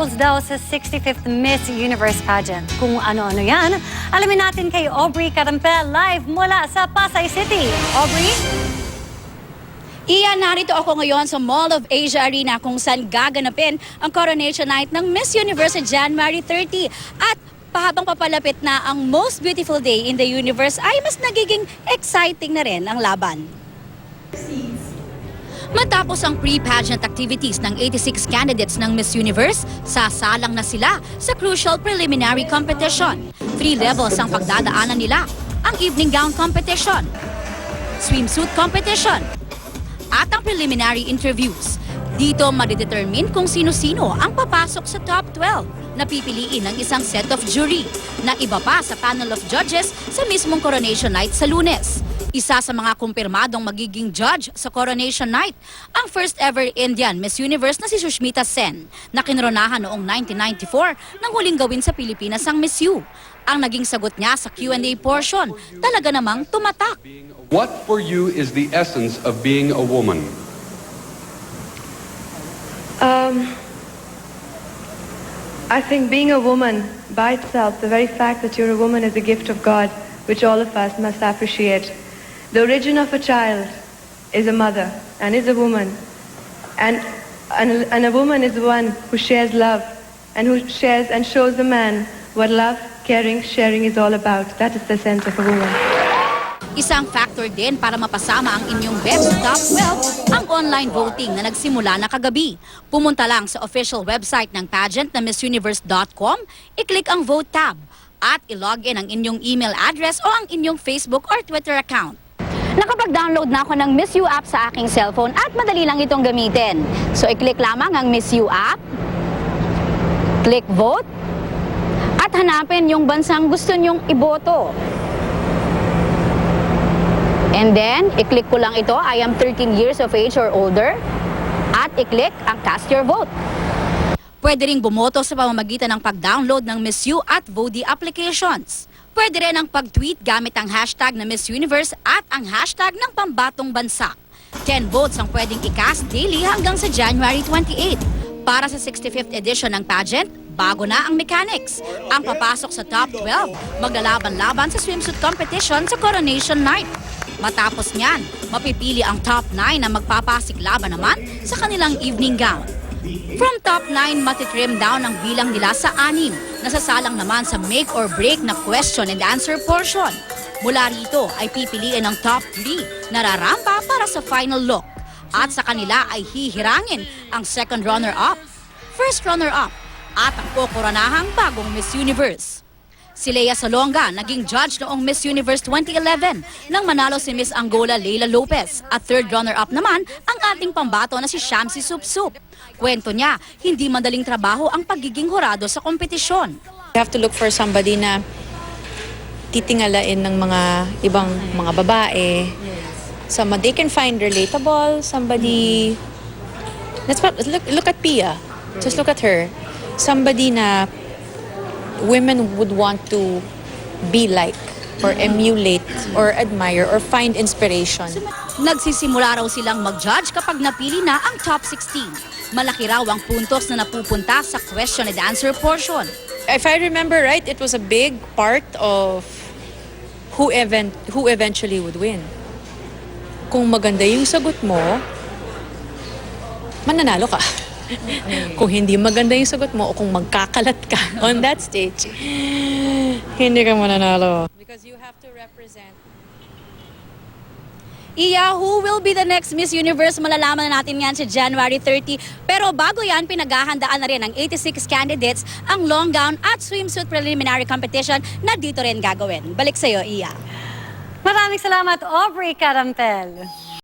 rules daw sa 65th Miss Universe pageant. Kung ano-ano yan, alamin natin kay Aubrey Carampel live mula sa Pasay City. Aubrey? Iyan, narito ako ngayon sa Mall of Asia Arena kung saan gaganapin ang Coronation Night ng Miss Universe sa January 30. At pahabang papalapit na ang most beautiful day in the universe ay mas nagiging exciting na rin ang laban. Matapos ang pre-pageant activities ng 86 candidates ng Miss Universe, sasalang na sila sa crucial preliminary competition. 3 levels ang pagdadaanan nila: ang evening gown competition, swimsuit competition, at ang preliminary interviews. Dito madidetermine kung sino-sino ang papasok sa top 12 na pipiliin ng isang set of jury na iba pa sa panel of judges sa mismong Coronation Night sa Lunes. Isa sa mga kumpirmadong magiging judge sa Coronation Night, ang first ever Indian Miss Universe na si Sushmita Sen, na kinoronahan noong 1994 nang huling gawin sa Pilipinas ang Miss U. Ang naging sagot niya sa Q&A portion, talaga namang tumatak. What for you is the essence of being a woman? I think being a woman by itself, the very fact that you're a woman is a gift of God, which all of us must appreciate. The origin of a child is a mother and is a woman. And a woman is the one who shares love and who shares and shows the man what love, caring, sharing is all about. That is the sense of a woman. Isang factor din para mapasama ang inyong best top 12 ang online voting na nagsimula na kagabi. Pumunta lang sa official website ng pageant na missuniverse.com, i-click ang vote tab at i-login ang inyong email address o ang inyong Facebook or Twitter account. Nakapag-download na ako ng Miss You app sa aking cellphone at madali lang itong gamitin. So i-click lamang ang Miss You app, click vote, at hanapin yung bansang gusto nyong iboto. And then, i-click ko lang ito, I am 13 years of age or older, at i-click ang cast your vote. Pwede ring bumoto sa pamamagitan ng pag-download ng Miss You at Vodi applications. Pwede rin ang pag-tweet gamit ang hashtag na Miss Universe at ang hashtag ng pambatong bansa. 10 votes ang pwedeng i-cast daily hanggang sa January 28. Para sa 65th edition ng pageant, bago na ang mechanics. Ang papasok sa top 12, maglalaban-laban sa swimsuit competition sa Coronation Night. Matapos niyan, mapipili ang top 9 na magpapasiklaban naman sa kanilang evening gown. From top 9, matitrim down ang bilang nila sa 6, nasasalang naman sa make or break na question and answer portion. Mula rito ay pipiliin ang top 3 na rarampa para sa final look. At sa kanila ay hihirangin ang second runner-up, first runner-up, at ang kokoronahang bagong Miss Universe. Si Lea Salonga naging judge noong Miss Universe 2011 nang manalo si Miss Angola Leila Lopez at third runner-up naman ang ating pambato na si Shamsi Supsup. Kwento niya, hindi madaling trabaho ang pagiging hurado sa kompetisyon. You have to look for somebody na titingalain ng mga ibang mga babae. Somebody they can find relatable, somebody... Look at Pia. Just look at her. Somebody na women would want to be like or emulate or admire or find inspiration. Nagsisimula raw silang mag-judge kapag napili na ang top 16. Malaki raw ang puntos na napupunta sa question and answer portion. If I remember right, it was a big part of who eventually would win. Kung maganda yung sagot mo, mananalo ka. Kung hindi maganda yung sagot mo o kung magkakalat ka on that stage, hindi ka mananalo. Because you have to represent. Iya, who will be the next Miss Universe? Malalaman na natin yan sa January 30. Pero bago yan, pinaghahandaan na rin ng 86 candidates ang long gown at swimsuit preliminary competition na dito rin gagawin. Balik sa'yo, Iya. Maraming salamat, Aubrey Carampel.